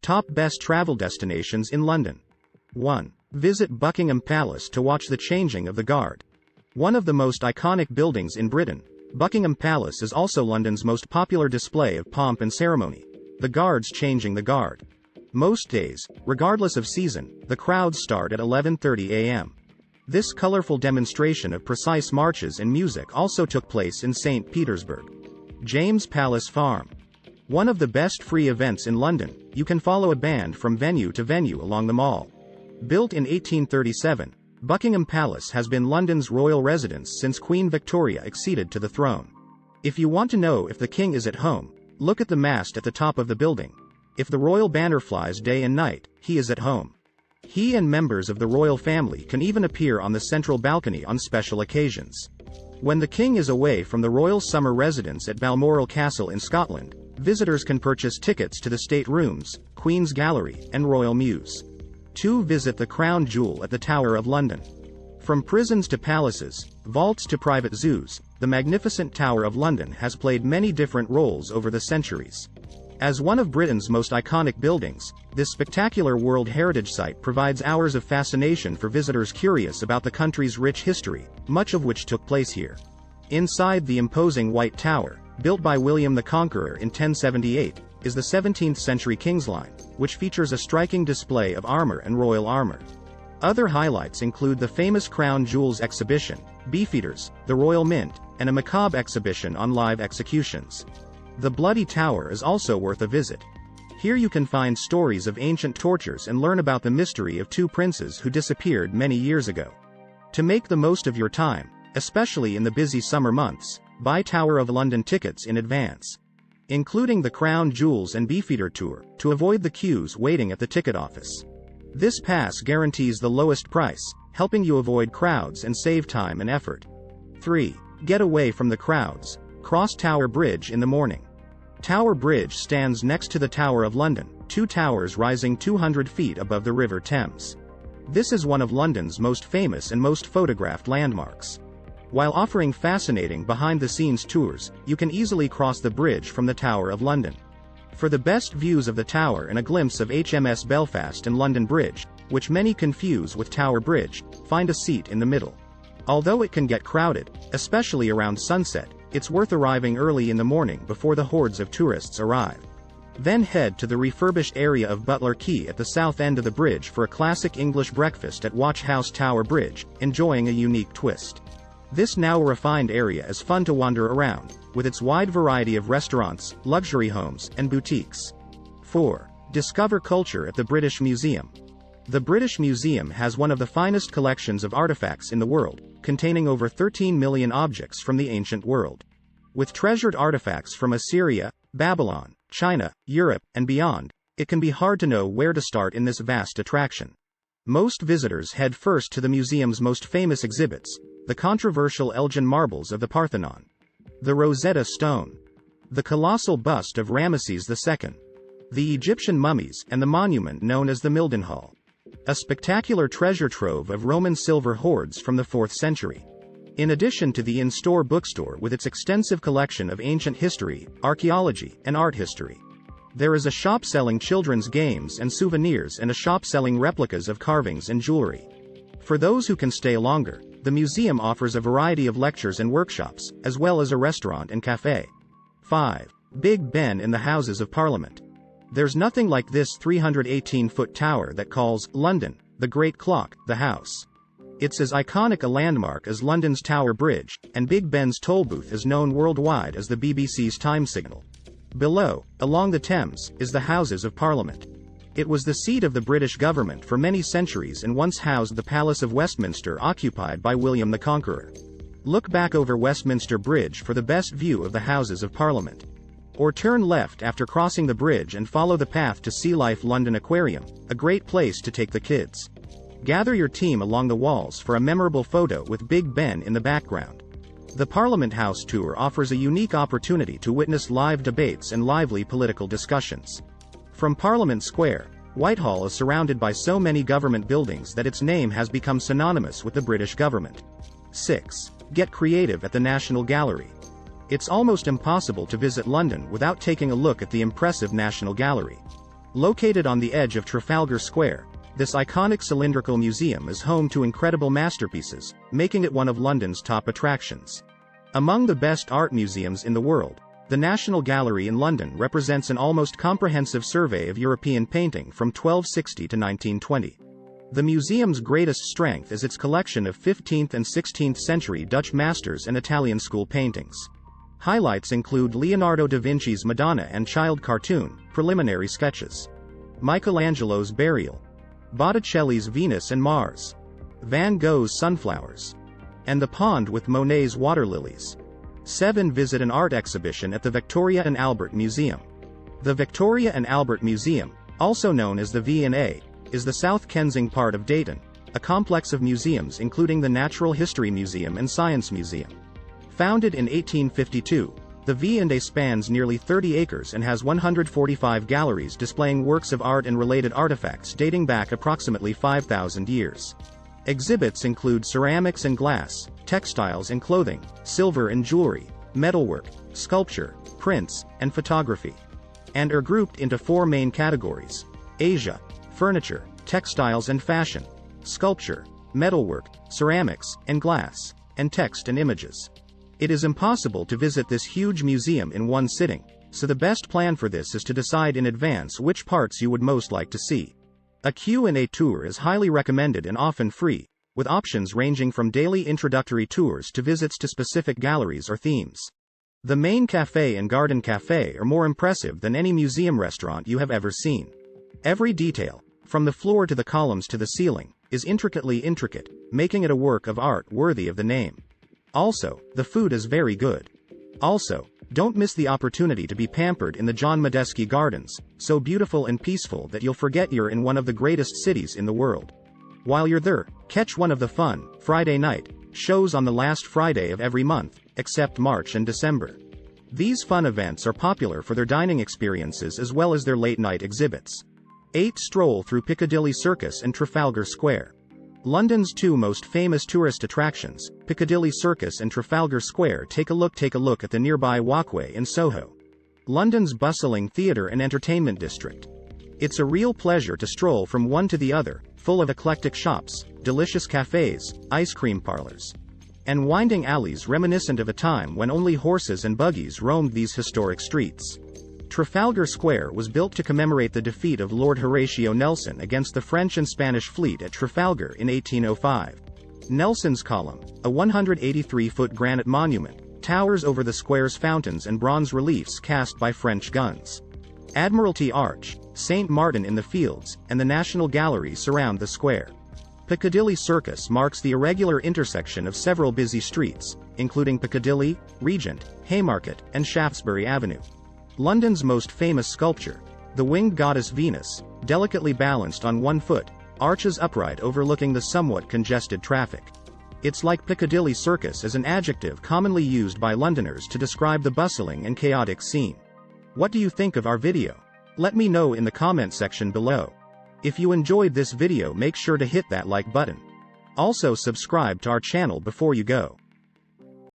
Top best travel destinations in London. 1. Visit Buckingham Palace to watch the changing of the guard. One of the most iconic buildings in Britain, Buckingham Palace is also London's most popular display of pomp and ceremony. The guards changing the guard. Most days, regardless of season, the crowds start at 11:30 a.m. This colorful demonstration of precise marches and music also took place in St. Petersburg. James Palace Farm. One of the best free events in London, you can follow a band from venue to venue along the Mall. Built in 1837, Buckingham Palace has been London's royal residence since Queen Victoria acceded to the throne. If you want to know if the king is at home, look at the mast at the top of the building. If the royal banner flies day and night, he is at home. He and members of the royal family can even appear on the central balcony on special occasions. When the king is away from the royal summer residence at Balmoral Castle in Scotland, visitors can purchase tickets to the State Rooms, Queen's Gallery, and Royal Mews. 2. Visit the Crown Jewel at the Tower of London. From prisons to palaces, vaults to private zoos, the magnificent Tower of London has played many different roles over the centuries. As one of Britain's most iconic buildings, this spectacular World Heritage Site provides hours of fascination for visitors curious about the country's rich history, much of which took place here. Inside the imposing White Tower, built by William the Conqueror in 1078, is the 17th-century King's Line, which features a striking display of armor and royal armor. Other highlights include the famous Crown Jewels exhibition, Beefeaters, the Royal Mint, and a macabre exhibition on live executions. The Bloody Tower is also worth a visit. Here you can find stories of ancient tortures and learn about the mystery of two princes who disappeared many years ago. To make the most of your time, especially in the busy summer months, buy Tower of London tickets in advance, including the Crown Jewels and Beefeater tour, to avoid the queues waiting at the ticket office. This pass guarantees the lowest price, helping you avoid crowds and save time and effort. 3. Get away from the crowds. Cross Tower Bridge in the morning. Tower Bridge stands next to the Tower of London, two towers rising 200 feet above the River Thames. This is one of London's most famous and most photographed landmarks. While offering fascinating behind-the-scenes tours, you can easily cross the bridge from the Tower of London. For the best views of the tower and a glimpse of HMS Belfast and London Bridge, which many confuse with Tower Bridge, find a seat in the middle. Although it can get crowded, especially around sunset, it's worth arriving early in the morning before the hordes of tourists arrive. Then head to the refurbished area of Butler Quay at the south end of the bridge for a classic English breakfast at Watch House Tower Bridge, enjoying a unique twist. This now refined area is fun to wander around, with its wide variety of restaurants, luxury homes, and boutiques. 4. Discover culture at the British Museum. The British Museum has one of the finest collections of artifacts in the world, containing over 13 million objects from the ancient world. With treasured artifacts from Assyria, Babylon, China, Europe, and beyond, it can be hard to know where to start in this vast attraction. Most visitors head first to the museum's most famous exhibits, the controversial Elgin marbles of the Parthenon, the Rosetta Stone, the colossal bust of Ramesses II, the Egyptian mummies, and the monument known as the Mildenhall, a spectacular treasure trove of Roman silver hoards from the 4th century. In addition to the in-store bookstore with its extensive collection of ancient history, archaeology, and art history, there is a shop selling children's games and souvenirs and a shop selling replicas of carvings and jewelry. For those who can stay longer, the museum offers a variety of lectures and workshops, as well as a restaurant and cafe. 5. Big Ben in the Houses of Parliament. There's nothing like this 318-foot tower that calls London, the Great Clock, the house. It's as iconic a landmark as London's Tower Bridge, and Big Ben's toll booth is known worldwide as the BBC's time signal. Below, along the Thames, is the Houses of Parliament. It was the seat of the British government for many centuries and once housed the Palace of Westminster occupied by William the Conqueror. Look back over Westminster Bridge for the best view of the Houses of Parliament. Or turn left after crossing the bridge and follow the path to Sea Life London Aquarium, a great place to take the kids. Gather your team along the walls for a memorable photo with Big Ben in the background. The Parliament House tour offers a unique opportunity to witness live debates and lively political discussions. From Parliament Square, Whitehall is surrounded by so many government buildings that its name has become synonymous with the British government. 6. Get creative at the National Gallery. It's almost impossible to visit London without taking a look at the impressive National Gallery. Located on the edge of Trafalgar Square, this iconic cylindrical museum is home to incredible masterpieces, making it one of London's top attractions. Among the best art museums in the world, the National Gallery in London represents an almost comprehensive survey of European painting from 1260 to 1920. The museum's greatest strength is its collection of 15th and 16th century Dutch masters and Italian school paintings. Highlights include Leonardo da Vinci's Madonna and Child cartoon, preliminary sketches, Michelangelo's Burial, Botticelli's Venus and Mars, Van Gogh's Sunflowers, and The Pond with Monet's Water Lilies. 7. Visit an art exhibition at the Victoria and Albert Museum. The Victoria and Albert Museum, also known as the V&A, is the South Kensington part of Dayton, a complex of museums including the Natural History Museum and Science Museum. Founded in 1852, the V&A spans nearly 30 acres and has 145 galleries displaying works of art and related artifacts dating back approximately 5,000 years. Exhibits include ceramics and glass, textiles and clothing, silver and jewelry, metalwork, sculpture, prints, and photography, and are grouped into 4 main categories: Asia, furniture, textiles and fashion, sculpture, metalwork, ceramics, and glass, and text and images. It is impossible to visit this huge museum in one sitting, so the best plan for this is to decide in advance which parts you would most like to see. A Q&A tour is highly recommended and often free, with options ranging from daily introductory tours to visits to specific galleries or themes. The main cafe and garden cafe are more impressive than any museum restaurant you have ever seen. Every detail, from the floor to the columns to the ceiling, is intricately intricate, making it a work of art worthy of the name. Also, the food is very good. Also, don't miss the opportunity to be pampered in the John Medeski Gardens, so beautiful and peaceful that you'll forget you're in one of the greatest cities in the world. While you're there, catch one of the fun, Friday night, shows on the last Friday of every month, except March and December. These fun events are popular for their dining experiences as well as their late-night exhibits. 8. Stroll through Piccadilly Circus and Trafalgar Square. London's 2 most famous tourist attractions, Piccadilly Circus and Trafalgar Square, take a look at the nearby walkway in Soho, London's bustling theatre and entertainment district. It's a real pleasure to stroll from one to the other, full of eclectic shops, delicious cafes, ice cream parlors, and winding alleys reminiscent of a time when only horses and buggies roamed these historic streets. Trafalgar Square was built to commemorate the defeat of Lord Horatio Nelson against the French and Spanish fleet at Trafalgar in 1805. Nelson's Column, a 183-foot granite monument, towers over the square's fountains and bronze reliefs cast by French guns. Admiralty Arch, St. Martin in the Fields, and the National Gallery surround the square. Piccadilly Circus marks the irregular intersection of several busy streets, including Piccadilly, Regent, Haymarket, and Shaftesbury Avenue. London's most famous sculpture, the winged goddess Venus, delicately balanced on one foot, arches upright overlooking the somewhat congested traffic. It's like Piccadilly Circus as an adjective commonly used by Londoners to describe the bustling and chaotic scene. What do you think of our video? Let me know in the comment section below. If you enjoyed this video, make sure to hit that like button. Also subscribe to our channel before you go.